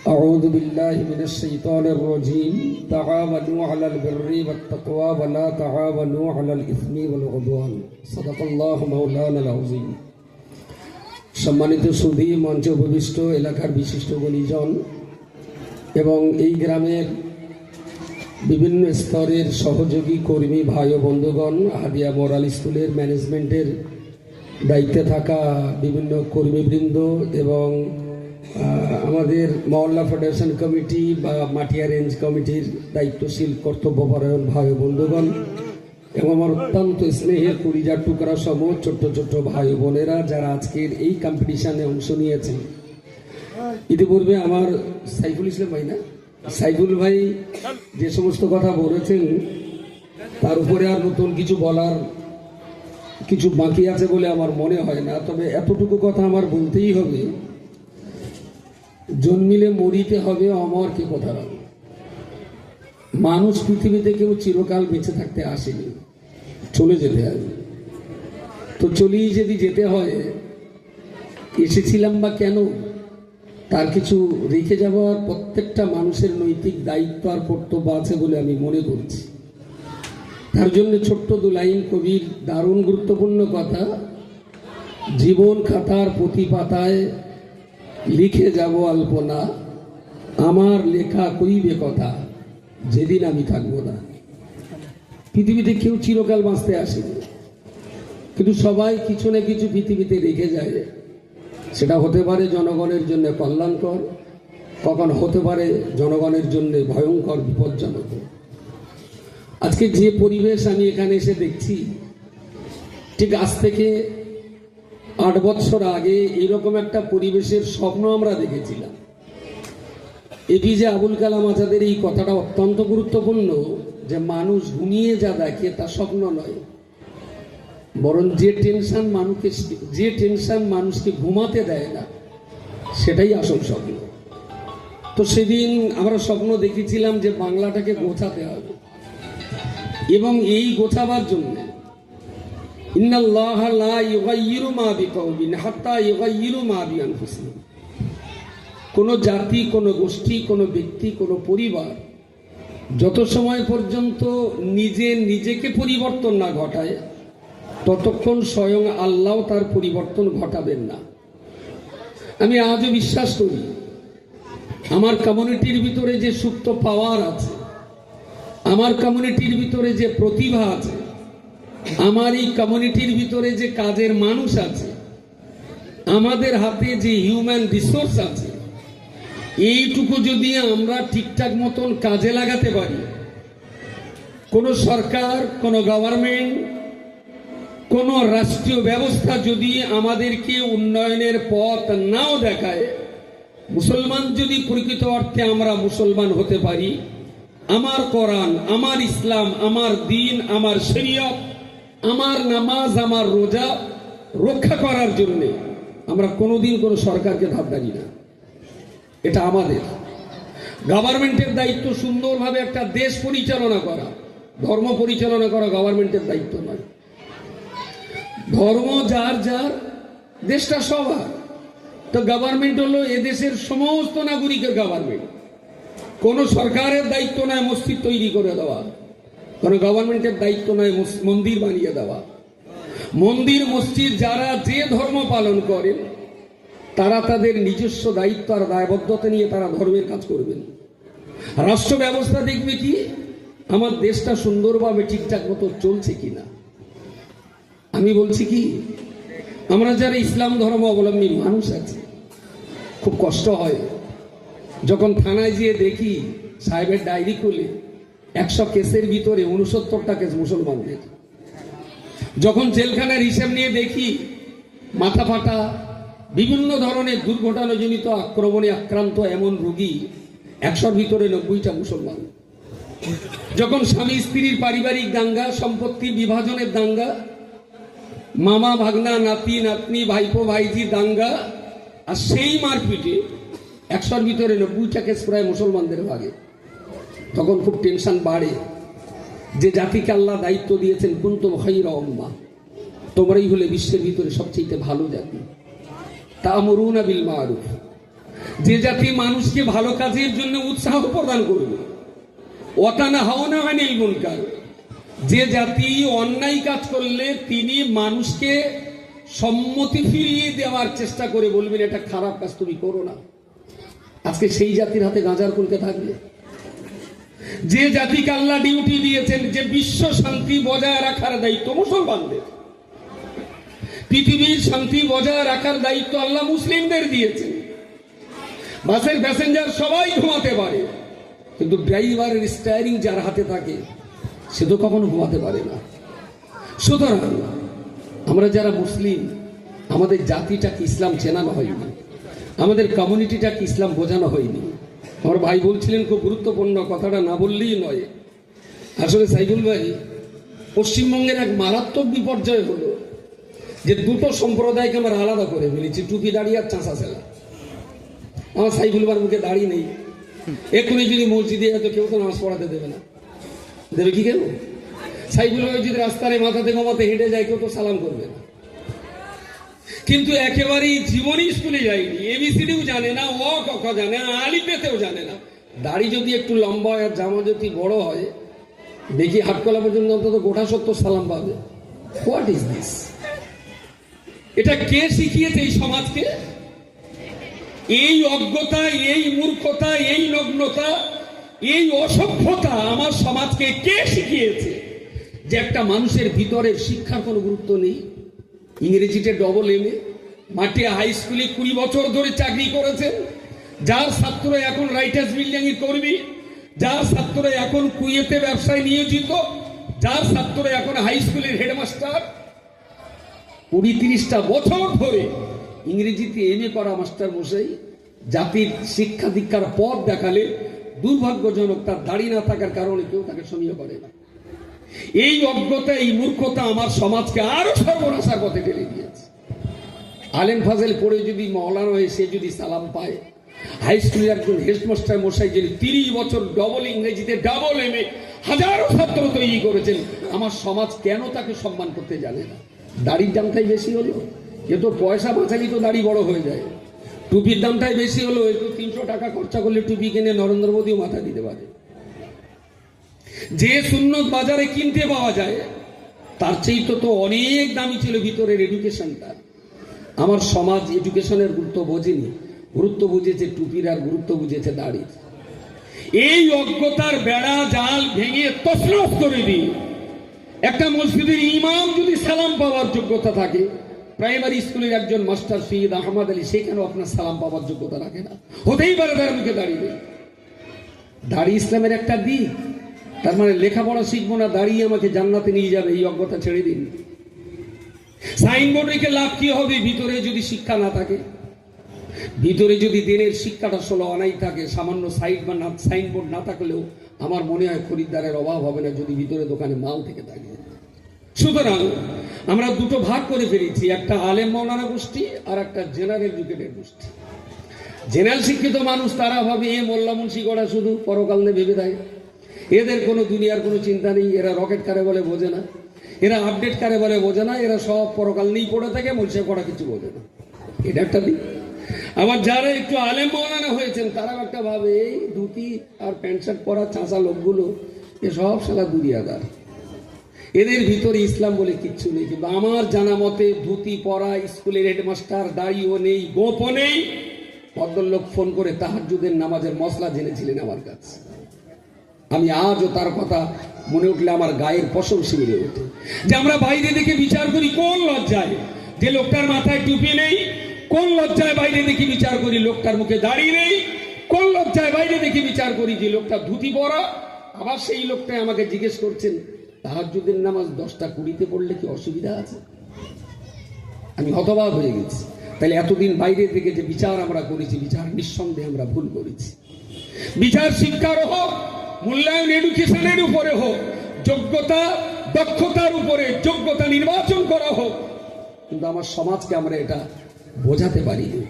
أعوذ بالله من الشيطان الرجيم تعاونوا على البر والتقوى ولا تعاونوا على الإثم والعدوان صدق الله مولانا العظيم। সম্মানিত সুধী মঞ্চে উপবিষ্ট এলাকার বিশিষ্ট গুণীজন এবং এই গ্রামের বিভিন্ন স্তরের সহযোগী কর্মী ভাই ও বন্ধুগণ, হাদিয়া মোরাল স্কুলের ম্যানেজমেন্টের দায়িত্বে থাকা বিভিন্ন কর্মীবৃন্দ এবং আমাদের মহল্লা ফেডারেশন কমিটি বা মাটিয়া রেঞ্জ কমিটির দায়িত্বশীল কর্তব্যপরায়ণ ভাই বন্ধুগণ এবং আমার অত্যন্ত স্নেহের কুড়িজার টুকরা সম ছোট্ট ছোট্ট ভাই বোনেরা যারা আজকের এই কম্পিটিশনে অংশ নিয়েছেন। ইতিপূর্বে আমার সাইফুল ইসলাম ভাই না সাইফুল ভাই যে সমস্ত কথা বলেছেন তার উপরে আর নতুন কিছু বলার কিছু বাকি আছে বলে আমার মনে হয় না। তবে এতটুকু কথা আমার বলতেই হবে, জন্মিলে মরিতে হবে অমর কে কথা রাখবে। মানুষ পৃথিবীতে কেউ চিরকাল বেঁচে থাকতে আসেনি, চলে যেতে হবে। তো চলেই যদি যেতে হয়, এসেছিলাম বা কেন তার কিছু রেখে যাওয়ার প্রত্যেকটা মানুষের নৈতিক দায়িত্ব আর কর্তব্য আছে বলে আমি মনে করছি। তার জন্য ছোট্ট দু লাইন কবির দারুণ গুরুত্বপূর্ণ কথা, জীবন খাতার প্রতি পাতায় লিখে যাব আলপনা, আমার লেখা কইবে কথা যেদিন আমি থাকবো না। পৃথিবীতে কেউ চিরকাল বাঁচতে আসেনি, কিন্তু সবাই কিছু না কিছু পৃথিবীতে রেখে যায়। সেটা হতে পারে জনগণের জন্য কল্যাণকর, কখন হতে পারে জনগণের জন্য ভয়ঙ্কর বিপজ্জনক। আজকে যে পরিবেশ আমি এখানে এসে দেখছি, ঠিক আজ থেকে 8 বছর আগে এইরকম একটা পরিবেশের স্বপ্ন আমরা দেখেছিলাম। এপিজে আবুল কালাম আজাদের এই কথাটা অত্যন্ত গুরুত্বপূর্ণ যে মানুষ ঘুমিয়ে যা দেখে তা স্বপ্ন নয়, বরং যে টেনশন মানুষকে ঘুমাতে দেয় না সেটাই আসল স্বপ্ন। তো সেদিন আমরা স্বপ্ন দেখেছিলাম যে বাংলাটাকে গোছাতে হবে, এবং এই গোছাবার জন্য ইন্নাল্লাহা লা ইউগাইয়িরু মা বিকাওমিন হাত্তা ইউগাইয়িরু মা বিআনফুসিহিম। কোনো জাতি, কোনো গোষ্ঠী, কোনো ব্যক্তি, কোনো পরিবার যত সময় পর্যন্ত নিজেকে পরিবর্তন না ঘটায় ততক্ষণ স্বয়ং আল্লাহ তার পরিবর্তন ঘটাবেন না। আমি আজও বিশ্বাস করি আমার কমিউনিটির ভিতরে যে সুপ্ত পাওয়ার আছে, আমার কমিউনিটির ভিতরে যে প্রতিভা আছে, আমার এই কমিউনিটির ভিতরে যে কাজের মানুষ আছে, আমাদের হাতে যে হিউম্যান রিসোর্স আছে, এইটুকু যদি আমরা ঠিকঠাক মতন কাজে লাগাতে পারি, কোনো সরকার, কোনো গভর্নমেন্ট, কোনো রাষ্ট্রীয় ব্যবস্থা যদি আমাদেরকে উন্নয়নের পথ নাও দেখায়, মুসলমান যদি প্রকৃত অর্থে আমরা মুসলমান হতে পারি, আমার কোরআন, আমার ইসলাম, আমার দিন, আমার শরীয়ত, আমার নামাজ, আমার রোজা রক্ষা করার জন্য আমরা কোনোদিন কোনো সরকারকে ধাপ্পারি না। এটা আমাদের গভর্নমেন্টের দায়িত্ব সুন্দরভাবে একটা দেশ পরিচালনা করা, ধর্ম পরিচালনা করা গভর্নমেন্টের দায়িত্ব নয়। ধর্ম যার যার, দেশটা সবার। তো গভর্নমেন্ট হলো এদেশের সমস্ত নাগরিকের গভর্নমেন্ট। কোনো সরকারের দায়িত্ব নয় মসজিদ তৈরি করে দেওয়া, কোনো গভর্নমেন্টের দায়িত্ব নয় মন্দির বানিয়ে দেওয়া। মন্দির মসজিদ যারা যে ধর্ম পালন করেন তারা তাদের নিজস্ব দায়িত্ব আর দায়বদ্ধতা নিয়ে তারা ধর্মের কাজ করবেন। রাষ্ট্র ব্যবস্থা দেখবে কি আমার দেশটা সুন্দরভাবে ঠিকঠাক মতো চলছে কিনা। আমি বলছি কি, আমরা যারা ইসলাম ধর্ম অবলম্বী মানুষ আছি, খুব কষ্ট হয় যখন থানায় গিয়ে দেখি সাহেবের ডায়েরি খুলে 100 কেসের ভিতরে 69টা কেস মুসলমানদের। যখন জেলখানার হিসাব নিয়ে দেখি মাথা ফাটা, বিভিন্ন ধরনের দুর্ঘটনাজনিত আক্রমণে আক্রান্ত এমন রোগী 100-র ভিতরে 90টা মুসলমান। যখন স্বামী স্ত্রীর পারিবারিক দাঙ্গা, সম্পত্তির বিভাজনের দাঙ্গা, মামা ভাগনা, নাতি নাতনি, ভাইপো ভাইজি দাঙ্গা, আর সেই মারপিটে 100-র ভিতরে 90টা কেস প্রায় মুসলমানদের ভাগে, তখন খুব টেনশন বাড়ে যে জাতিকে আল্লাহ দায়িত্ব দিয়েছেন কুনতুম খায়রা উম্মাহ, তোমরাই হলে বিশ্বের ভিতরে সবচেয়ে ভালো জাতি। তা'মুরুনা বিল মা'রুফ, যে জাতি মানুষকে ভালো কাজের জন্য উৎসাহ প্রদান করবে, ওয়াতানাহাউনা আনিল মুনকার, যে জাতি অন্যায় কাজ করলে তিনি মানুষকে সম্মতি ফিরিয়ে দেওয়ার চেষ্টা করে বলবেন এটা খারাপ কাজ তুমি করো না, আজকে সেই জাতির হাতে গাঁজার কলকে থাকবে। যে জাতিকে আল্লাহ ডিউটি দিয়েছেন যে বিশ্ব শান্তি বজায় রাখার দায়িত্ব মুসলমানদের, পৃথিবীর শান্তি বজায় রাখার দায়িত্ব আল্লাহ মুসলিমদের দিয়েছেন। বাসের প্যাসেঞ্জার সবাই ঘুমাতে পারে, কিন্তু ড্রাইভারের স্টিয়ারিং যার হাতে থাকে সে তো কখনো ঘুমাতে পারে না। সুতরাং আমরা যারা মুসলিম, আমাদের জাতিটাকে ইসলাম চেনানো হয়নি, আমাদের কমিউনিটিটাকে ইসলাম বোঝানো হয়নি। আমার ভাই বলছিলেন খুব গুরুত্বপূর্ণ কথাটা না বললেই নয়। আসলে সাইফুল ভাই, পশ্চিমবঙ্গের এক মারাত্মক বিপর্যয় হলো যে দুটো সম্প্রদায়কে আমরা আলাদা করে ফেলেছি, টুপি দাড়ি আর চাঁচা ছেলা। আমার সাইফুল ভাইয়ের মুখে দাড়ি নেই, এক্ষুনি যদি মসজিদে হয়তো কেউ তো নামাজ পড়াতে দেবে না, দেবে কি কেউ? সাইফুল ভাই যদি রাস্তায় মাথাতে কমাতে হেঁটে যায় কেউ তো সালাম করবে না। কিন্তু একেবারেই জীবনই স্কুলে যায়নি, এবিসিডিও জানে না, অ ক খ জানে না, আলি পেতেও জানে না। দাড়ি যদি একটু লম্বা হয় আর জামা যদি বড় হয়, দেখি হাটকলা পর্যন্ত অন্তত গোটা 70 সালাম পাবে। What is this? এটা কে শিখিয়েছে এই সমাজকে? এই অজ্ঞতা, এই মূর্খতা, এই নগ্নতা, এই অসভ্যতা আমার সমাজকে কে শিখিয়েছে? যে একটা মানুষের ভিতরের শিক্ষার কোনো গুরুত্ব নেই। ইংরেজিতে ডবল এমএ, মাঠে হাই স্কুলে 20 বছর ধরে চাকরি করেছেন, যার ছাত্ররা এখন রাইটার্স বিল্ডিং এর কর্মী, যার ছাত্ররা এখন কুয়েতে ব্যবসায় নিয়োজিত, যার ছাত্ররা এখন হাই স্কুলের হেডমাস্টার। 20-30টা বছর ধরে ইংরেজিতে এমএ করা মাস্টার মশাই জাতির শিক্ষা দীক্ষার পথ দেখালে দুর্ভাগ্যজনক তার দাড়ি না থাকার কারণে কেউ তাকে সমীহ করে না। এই অজ্ঞতা, এই মূর্খতা আমার সমাজকে আরো সর্বনাশার পথে ঠেলে দিয়েছে। আলেম ফাজেল পড়ে যদি মওলানা হয়ে সে যদি সালাম পায়, হাই স্কুলের একজন হেডমাস্টার মশাই যিনি 30 বছর ডবল ইংরেজিতে ডাবল এমএ হাজারো ছাত্র তৈরি করেছেন, আমার সমাজ কেন তাকে সম্মান করতে জানে না? দাড়ির দামটাই বেশি হলো, এ তো পয়সা বাঁচালি তো দাড়ি বড় হয়ে যায়। টুপির দামটাই বেশি হলো, একটু 300 টাকা খরচা করলে টুপি কিনে নরেন্দ্র মোদীও মাথা দিতে পারে। যে সুন্নত বাজারে কিনতে পাওয়া যায় তার চেয়ে তো অনেক দামি ছিল ভিতরের এডুকেশনটা। আমার সমাজ এডুকেশনের গুরুত্ব বোঝেনি, গুরুত্ব বুঝেছে টুপির আর গুরুত্ব বুঝেছে দাড়ির। এই অজ্ঞতার বেড়া জাল ভেঙে তছনছ করে দিই। একটা মসজিদের ইমাম যদি সালাম পাওয়ার যোগ্যতা থাকে, প্রাইমারি স্কুলের একজন মাস্টার সৈয়দ আহমদ আলী সে কেন আপনার সালাম পাওয়ার যোগ্যতা রাখে না? হতেই পারে তার মুখে দাঁড়িয়ে। দাড়ি ইসলামের একটা দিক, তার মানে লেখাপড়া শিখবো না, দাঁড়িয়ে আমাকে জান্নাতে নিয়ে যাবে, এই অজ্ঞতা ছেড়ে দিন। সাইনবোর্ড রেখে লাভ কি হবে ভিতরে যদি শিক্ষা না থাকে? ভিতরে যদি দিনের শিক্ষাটা 16 আনাই থাকে, সামান্য সাইড বা সাইনবোর্ড না থাকলেও আমার মনে হয় খরিদ্দারের অভাব হবে না যদি ভিতরে দোকানে মাল থেকে থাকে। সুতরাং আমরা দুটো ভাগ করে ফেলেছি, একটা আলেম মাওলানা গোষ্ঠী আর একটা জেনারেল এডুকেটেড গোষ্ঠী। জেনারেল শিক্ষিত মানুষ তারা ভাবে এ মোল্লা মুন্সি গড়া শুধু পরকাল নিয়ে ভেবে দেয়, এদের কোনো দুনিয়ার কোনো চিন্তা নেই, এরা রকেট কারে বলে বোঝে না, এরা আপডেট কারে বলে বোঝে না, এরা সব পরকাল নিয়েই পড়ে থাকে, মনসে করা কিছু বোঝে না। এটা একটা দিক। আবার যারা একটু আলেম মাওলানা হয়েছেন তারাও একটা ভাবে এই ধুতি আর প্যান্ট শার্ট পরা চাঁচা লোকগুলো এসব শালা দুনিয়াদার, এদের ভিতরে ইসলাম বলে কিচ্ছু নেই। কিন্তু আমার জানা মতে ধুতি পরা স্কুলের হেডমাস্টার, দাড়িও নেই, গোপও নেই। ভদ্রলোক ফোন করে তাহাজ্জুদের নামাজের মশলা জেনেছিলেন আমার কাছে। আমি আজও তার কথা মনে উঠলে আমার গায়ের পশম শিমিরে ওঠে। যে আমরা বাইরে দেখে বিচার করি কোন লজ্জায় যে লোকটার মাথায় টুপি নেই, কোন লজ্জায় বাইরে দেখি বিচার করি লোকটার মুখে দাড়ি নেই, কোন লজ্জায় বাইরে দেখি বিচার করি যে লোকটা ধুতি পরা। আবার সেই লোকটাই আমাকে জিজ্ঞেস করছেন তাহাজ্জুদের নামাজ 10টা 20-তে পড়লে কি অসুবিধা আছে? আমি হতবাক হয়ে গেছি। তাহলে এতদিন বাইরে থেকে যে বিচার আমরা করেছি, বিচার নিঃসন্দেহে আমরা ভুল করেছি। বিচার শিক্ষার হোক, মূল্যায়ন এডুকেশনের উপরে হোক, যোগ্যতা দক্ষতার উপরে যোগ্যতা নির্বাচন করা হোক, কিন্তু আমার সমাজকে আমরা এটা বোঝাতে পারিনি।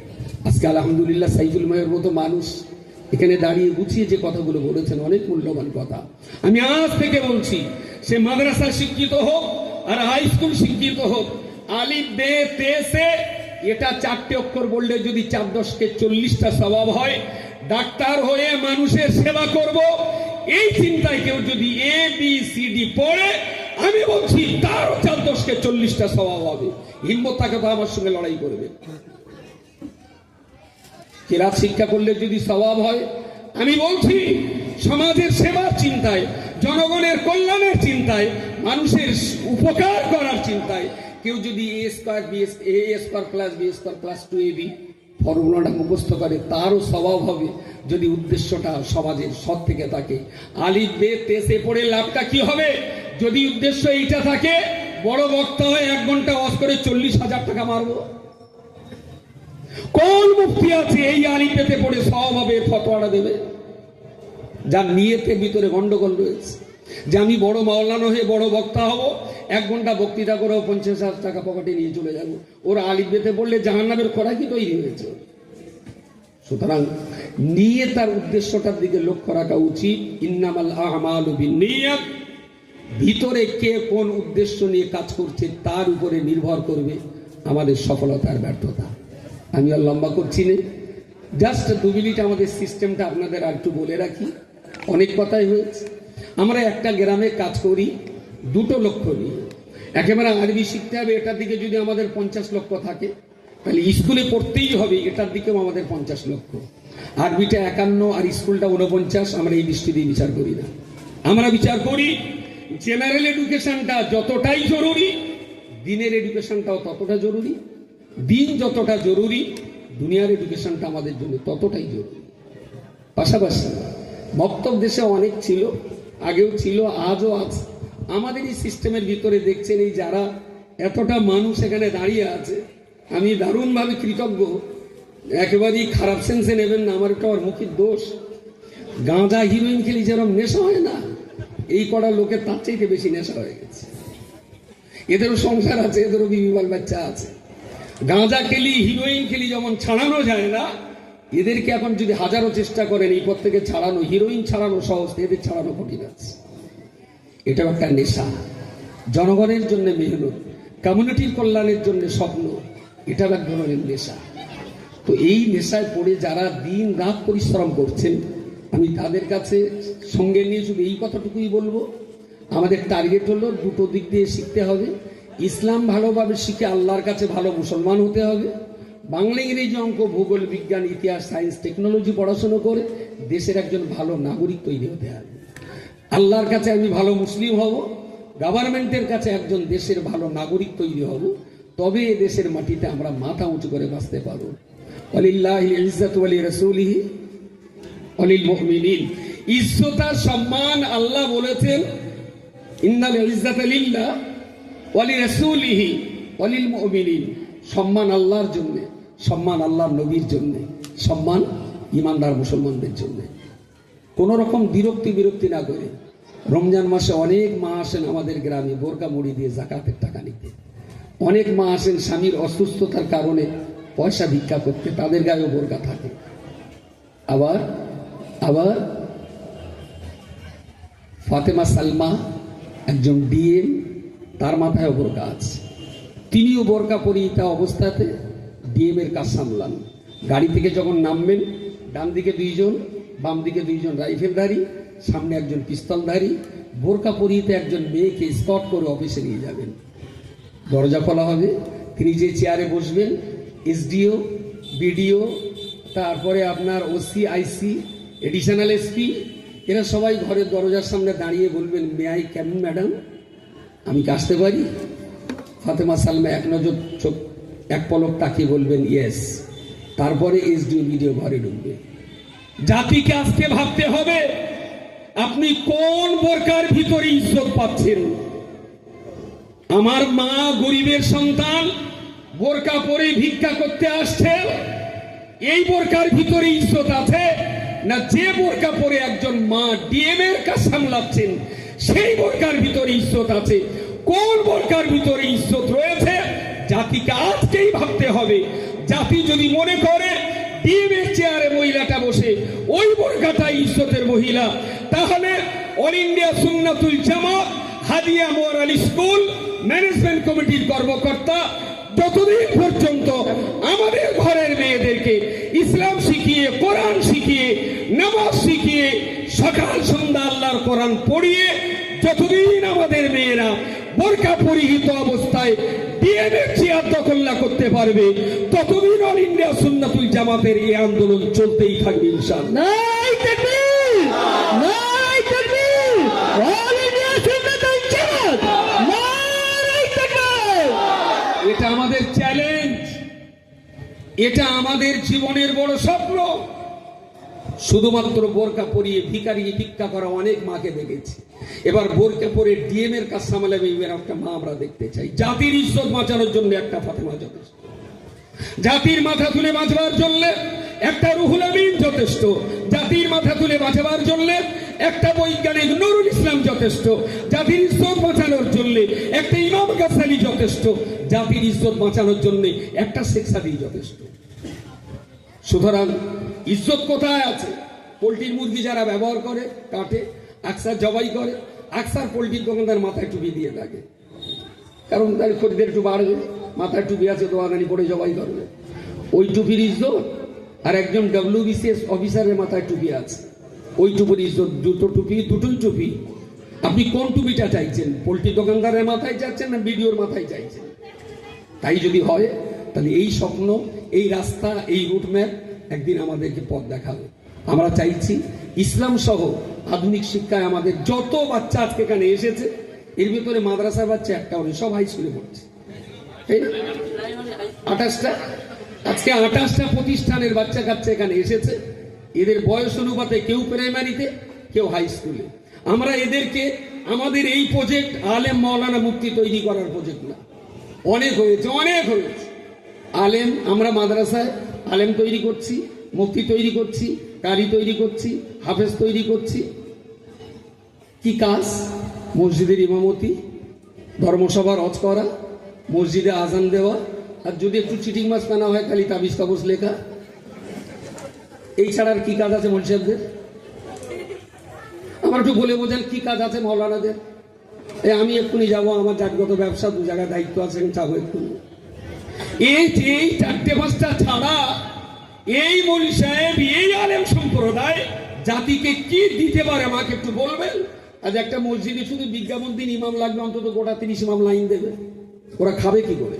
আজকে আলহামদুলিল্লাহ সাইফুল ভাইয়ের মতো মানুষ এখানে দাঁড়িয়ে গুছিয়ে যে কথাগুলো বলেছেন, অনেক মূল্যবান কথা। আমি আজ থেকে বলছি, সে মাদ্রাসা শিক্ষিত হোক আর হাই স্কুল শিক্ষিত হোক, আলিফ বে তে সে এটা 4টে অক্ষর বললে যদি 4 10 কে 40টা স্বভাব হয়, ডাক্তার হয়ে মানুষের সেবা করব, এই চিন্তায় কেউ যদি ABCD পড়ে, আমি বলছি তারও 4 10 কে 40টা স্বভাব হবে। হিম্মত থাকে তো আমার সঙ্গে লড়াই করবে। কেরাত শিক্ষা করলে যদি স্বভাব হয়, আমি বলছি সমাজের সেবার চিন্তায়, জনগণের কল্যাণের চিন্তায়, মানুষের উপকার করার চিন্তায় কেউ যদি A²+B² ফর্মুলাটা মুখস্থ করে, তারও স্বভাব হবে যদি উদ্দেশ্যটা সমাজের সৎ থেকে থাকে। আলিফ বে তেসে পড়ে লাভটা কি হবে? যদি উদ্দেশ্য এইটা থাকে, বড় বক্তা হয়ে 1 ঘন্টা ওয়াজ করে 40,000 টাকা মারবো। কোন মুফতি আছে এই আলিফেতে পড়ে স্বভাবে ফতোয়াটা দেবে? যার নিয়তের ভিতরে গন্ডগোল রয়েছে, যে আমি বড় মাওলানা হয়ে বড় বক্তা হব, 1 ঘন্টা বক্তৃতা করেও 50,000 টাকা পকেটে নিয়ে চলে যাব। ওরা আলিফ বেতে পড়লে জাহান্নামের খোরাকি তৈরি হয়েছে। সুতরাং নিয়ত আর উদ্দেশ্যটার দিকে লক্ষ্য রাখা উচিত। ইন্নামাল আ'মালু বিন্নিয়াত, ভিতরে কে কোন উদ্দেশ্য নিয়ে কাজ করছে তার উপরে নির্ভর করবে আমাদের সফলতার ব্যর্থতা। আমি আর লম্বা করছি না, জাস্ট 2 মিনিট আমাদের সিস্টেমটা আপনাদের আর একটু বলে রাখি। অনেক কথাই হয়েছে। আমরা একটা গ্রামে কাজ করি 2টো লক্ষ্য নিয়ে। একেবারে আরবি শিখতে হবে, এটার দিকে যদি আমাদের 50 লক্ষ থাকে, তাহলে স্কুলে পড়তেই হবে, এটার দিকেও আমাদের 50 লক্ষ। আরবিটা 51 আর স্কুলটা 49। আমরা এই দৃষ্টি দিয়ে বিচার করি না। আমরা বিচার করি জেনারেল এডুকেশনটা যতটাই জরুরি, দিনের এডুকেশনটাও ততটা জরুরি। দিন যতটা জরুরি, দুনিয়ার এডুকেশনটা আমাদের জন্য ততটাই জরুরি। পাশাপাশি বক্তব্য দেশে অনেক ছিল, আগেও ছিল, আজও আছে। আমাদের এই সিস্টেমের ভিতরে দেখছেন এই যারা এতটা মানুষ এখানে দাঁড়িয়ে আছে, আমি দারুণভাবে কৃতজ্ঞ। একেবারেই খারাপ সেন্সে নেবেন না, আমার একটা মুখের দোষ। গাঁজা হিরোইন খেলি যেরকম নেশা হয় না, এই কটা লোকের তার চাইতে বেশি নেশা হয়ে গেছে। এদেরও সংসার আছে, এদেরও বিবি বাল বাচ্চা আছে। গাঁজা খেলি হিরোইন খেলি যেমন ছাড়ানো যায় না, এদেরকে এখন যদি হাজারো চেষ্টা করেন এই পথ থেকে ছাড়ানো, হিরোইন ছাড়ানো সহজ, এদের ছাড়ানো কঠিন আছে। এটাও একটা নেশা। জনগণের জন্য মেহনত, কমিউনিটির কল্যাণের জন্য স্বপ্ন, এটাও এক ধরনের নেশা। তো এই নেশায় পড়ে যারা দিন রাত পরিশ্রম করছেন, আমি তাদের কাছে সঙ্গে নিয়ে শুধু এই কথাটুকুই বলবো, আমাদের টার্গেট হলো 2টো দিক দিয়ে শিখতে হবে। ইসলাম ভালোভাবে শিখে আল্লাহর কাছে ভালো মুসলমান হতে হবে। বাংলা, ইংরেজি, অঙ্ক, ভূগোল, বিজ্ঞান, ইতিহাস, সায়েন্স, টেকনোলজি পড়াশোনা করে দেশের একজন ভালো নাগরিক তৈরি হতে হবে। আল্লাহর কাছে আমি ভালো মুসলিম হব, গভর্নমেন্টের কাছে একজন দেশের ভালো নাগরিক তৈরি হব, তবে এ দেশের মাটিতে আমরা মাথা উঁচু করে বাঁচতে পারবো। ওয়ালিল্লাহিল ইজ্জাতু ওয়া লিরাসূলিহি ওয়া লিল মুমিনিন। ইজ্জত আর সম্মান আল্লাহ বলেছেন, ইন্নাল ইজ্জাতা লিল্লাহ ওয়া লিরাসূলিহি ওয়া লিল মুমিনিন। সম্মান আল্লাহর জন্য, সম্মান আল্লাহর নবীর জন্য, সম্মান ইমানদার মুসলমানদের জন্য। কোন রকম বিরক্তি না করে, রমজান মাসে অনেক মা আসেন আমাদের গ্রামে বোরকা মুড়ি দিয়ে যাকাতের টাকা নিতে। অনেক মা আসেন স্বামীর অসুস্থতার কারণে পয়সা ভিক্ষা করতে, তাদের গায়েও বোরকা থাকে। আবার আবার ফাতেমা সালমা একজন ডিএম, তার মাথায় বোরকা আছে, তিনিও বোরকা পরিহিতা অবস্থাতে ডিএম এর কাজ সামলান। গাড়ি থেকে যখন নামবেন, ডান দিকে 2 জন, বাম দিকে 2 জন রাইফেলধারী, সামনে একজন পিস্তলধারী, বোরকা পরিহিতে একজন মেয়েকে স্কট করে অফিসে নিয়ে যাবেন। দরজা খোলা হবে, তিনি যে চেয়ারে বসবেন, এসডিও, বিডিও, তারপরে আপনার ওসি, আইসি, এডিশনাল এসপি, এরা সবাই ঘরের দরজার সামনে দাঁড়িয়ে বলবেন, মে আই কেন ম্যাডাম, আমি কি আসতে পারি? ফাতেমা সালমা এক নজর চোখ, এক পলক তাকিয়ে বলবেন ইয়েস। তারপরে এসডিও, বিডিও ঘরে ঢুকবে। জাতিকে আজকে ভাবতে হবে আপনি কোন বোরকার ভিতরে ইজ্জত পাচ্ছেন। আমার মা গরিবের সন্তান, বোরকা পরে ভিক্ষা করতে আসছে, এই বোরকার ভিতরে ইজ্জত আছে না যে বোরকা পরে একজন মা ডিএম এর কাজ সামলাচ্ছেন সেই বোরকার ভিতরে ইজ্জত আছে? কোন বোরকার ভিতরে ইজ্জত রয়েছে জাতিকে আজকেই ভাবতে হবে। জাতি যদি মনে করে ডিএম এর চেয়ারে মহিলাটা বসে ওই বোরকাটা ইজ্জতের মহিলা, তাহলে অল ইন্ডিয়া সুন্নাতুল জামাত হাদিয়া মোরাল স্কুল ম্যানেজমেন্ট কমিটির কর্মকর্তা যতদিন পর্যন্ত আমাদের ঘরের মেয়েদেরকে ইসলাম শিখিয়ে, কোরআন শিখিয়ে, নামাজ শিখিয়ে, সকাল সন্ধ্যা আল্লাহর কোরআন পড়িয়ে যতদিন আমাদের মেয়েরা বোরকা পরিহিত অবস্থায় ডিএমের চেয়ার দখল না করতে পারবে, ততদিন অল ইন্ডিয়া সুন্নাতুল জামাতের এই আন্দোলন চলতেই থাকবে ইনশাআল্লাহ। নাই তাকবীর, নাই তাকবীর, অল ইন্ডিয়া সুন্নাতুল জামাত, নাই তাকবীর। এটা আমাদের চ্যালেঞ্জ, এটা আমাদের জীবনের বড় স্বপ্ন। শুধুমাত্র বোরকা পরিয়ে ভিখারি ভিক্ষা করা অনেক মাকে দেখেছি, এবার বোরকা পরে ডিএম এর কাজ সামলাবে একটা মা আমরা দেখতে চাই। জাতির ইজ্জত বাঁচানোর জন্য একটা ফাতেমা যথেষ্ট, জাতির মাথা তুলে বাঁচবার জন্য একটা রুহুল আমিন যথেষ্ট, জাতির মাথা তুলে বাঁচাবার জন্য একটা বৈজ্ঞানিক নুরুল ইসলাম যথেষ্ট, জাতির ইজ্জত বাঁচানোর জন্য একটা ইমাম গাসালি যথেষ্ট, জাতির ইজ্জত বাঁচানোর জন্য একটা শেখ সাদী যথেষ্ট। সুতরাং ইজ্জত কোথায় আছে? পোল্ট্রির মুরগি যারা ব্যবহার করে, কাটে, আকসার জবাই করে, আকসার পোল্ট্রির দোকানদার মাথায় টুপি দিয়ে থাকে, কারণ তার খরিদের একটু বাড়বে, মাথায় টুপি আছে তো আদানি পরে জবাই করবে, ওই টুপির ইজ্জত। আর একজন WBCS অফিসারের মাথায় টুপি আছে, ওই টুপির ইজ্জত। দুটো টুপি, দুটোই টুপি। আপনি কোন টুপিটা চাইছেন? পোল্ট্রি দোকানদারের মাথায় চাচ্ছেন না বিডিওর মাথায় চাইছেন? তাই যদি হয় তাহলে এই স্বপ্ন, এই রাস্তা, এই রুটম্যাপ একদিন আমাদেরকে পথ দেখাবে। আমরা চাইছি ইসলাম সহ আধুনিক শিক্ষায় আমাদের যত বাচ্চা আজকে এখানে এসেছে, এর ভিতরে মাদ্রাসার বাচ্চা একটাও নেই, সব হাই স্কুলে পড়ছে। 28টা, আজকে 28টা প্রতিষ্ঠানের বাচ্চা কাচ্চা এখানে এসেছে। এদের বয়স অনুপাতে কেউ প্রাইমারিতে, কেউ হাই স্কুলে। আমরা এদেরকে, আমাদের এই প্রজেক্ট আলেম মাওলানা মুফতি তৈরি করার প্রজেক্ট না, অনেক হয়েছে, অনেক হয়েছে আলেম। আমরা মাদ্রাসায় আলেম তৈরি করছি, মুফতি তৈরি করছি, কারি তৈরি করছি, হাফেজ তৈরি করছি। কি কাজ? মসজিদের ইমামতি, ধর্মসভার হজ করা, মসজিদে আজান দেওয়া, আর যদি একটু চিটিং মাছ কানা হয় খালি তাবিজ কাগজ লেখা। এই ছাড়া আর কি কাজ আছে মৌলভী সাহেবদের? আমার একটু বলে বোঝান কি কাজ আছে মাওলানাদের। আমি এক্ষুনি যাবো, আমার জাতিগত ব্যবসা, 2 জায়গায় দায়িত্ব আছে, যাবো এক্ষুনি। এই 4-5টা ছাড়া এই মৌলভী সাহেব, এই আলেম সম্প্রদায় জাতিকে কি দিতে পারে আমাকে একটু বলবেন? আজ একটা মসজিদে শুধু বিজ্ঞাপন দিন ইমাম লাগবে, অন্তত গোটা 30 ইমাম লাইন দেবে। ওরা খাবে কি করে?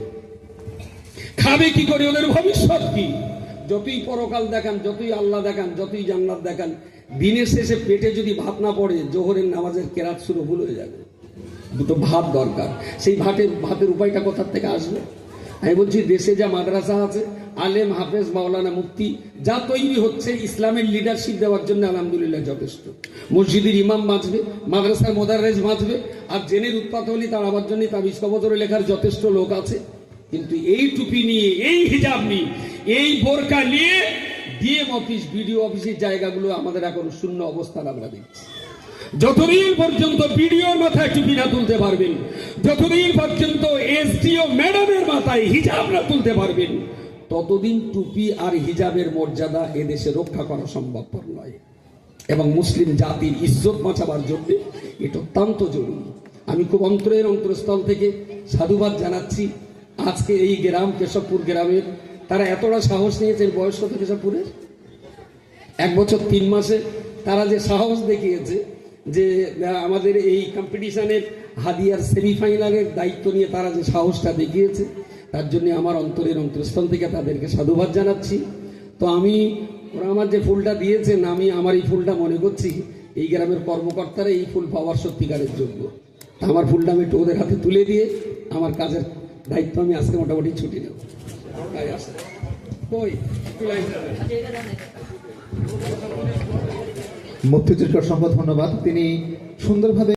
খাবে কি করে? ওদের ভবিষ্যৎ কি? যতই পরকাল দেখান, যতই আল্লাহ দেখান, যতই জান্নাত দেখান, দিনের শেষে পেটে যদি ভাত না পড়ে, জোহরের নামাজের কেরাত শুরু ভুল হয়ে যাবে। দুটো ভাত দরকার। সেই ভাতের উপায়টা কোথার থেকে আসবে? আমি বলছি দেশে যা মাদ্রাসা আছে, আলেম, হাফেজ, মাওলানা, মুফতি যা তৈরি হচ্ছে, ইসলামের লিডারশিপ দেওয়ার জন্য আলহামদুলিল্লাহ যথেষ্ট। মসজিদের ইমাম বাঁচবে, মাদ্রাসার মোদাররেজ বাঁচবে, আর জেনের উৎপাত হলে তার আবার জন্য তাবিজ কবজরে লেখার যথেষ্ট লোক আছে। কিন্তু এই টুপি নিয়ে, এই হিজাব নিয়ে, এই বোরকা নিয়ে ডিএম অফিস, বিডিও অফিসের জায়গাগুলো আমাদের এখন শূন্য অবস্থান আমরা দেখছি। যতদিন পর্যন্ত বিডিওর মাথায় টুপি না তুলতে পারবেন, যতদিন পর্যন্ত এসডিও ম্যাডামের মাথায় হিজাব না তুলতে পারবেন, ততদিন টুপি আর হিজাবের মর্যাদা এদেশে রক্ষা করা সম্ভবপর নয়। এবং মুসলিম জাতির ইজ্জত বাঁচাবার জন্য এটা অত্যন্ত জরুরি। আমি খুব অন্তরস্থল থেকে সাধুবাদ জানাচ্ছি আজকে এই গ্রাম, কেশবপুর গ্রামের, তারা এতটা সাহস নিয়েছেন। বয়স কত কেশবপুরের? 1 বছর 3 মাসে তারা যে সাহস দেখিয়েছে, যে আমাদের এই কম্পিটিশনের হাদিয়ার সেমিফাইনালের দায়িত্ব নিয়ে তারা যে সাহসটা দেখিয়েছে, তার জন্য আমার অন্তরস্থল থেকে তাদেরকে সাধুবাদ জানাচ্ছি। তো ওরা আমার যে ফুলটা দিয়েছেন, আমি আমার এই ফুলটা মনে করছি এই গ্রামের কর্মকর্তারা এই ফুল পাওয়ার সত্যিকারের যোগ্য। আমার ফুলটা আমি একটু ওদের হাতে তুলে দিয়ে আমার কাজের দায়িত্ব আমি আজকে মোটামুটি ছুটি নেব। মুফতি অসংখ্য ধন্যবাদ। তিনি সুন্দরভাবে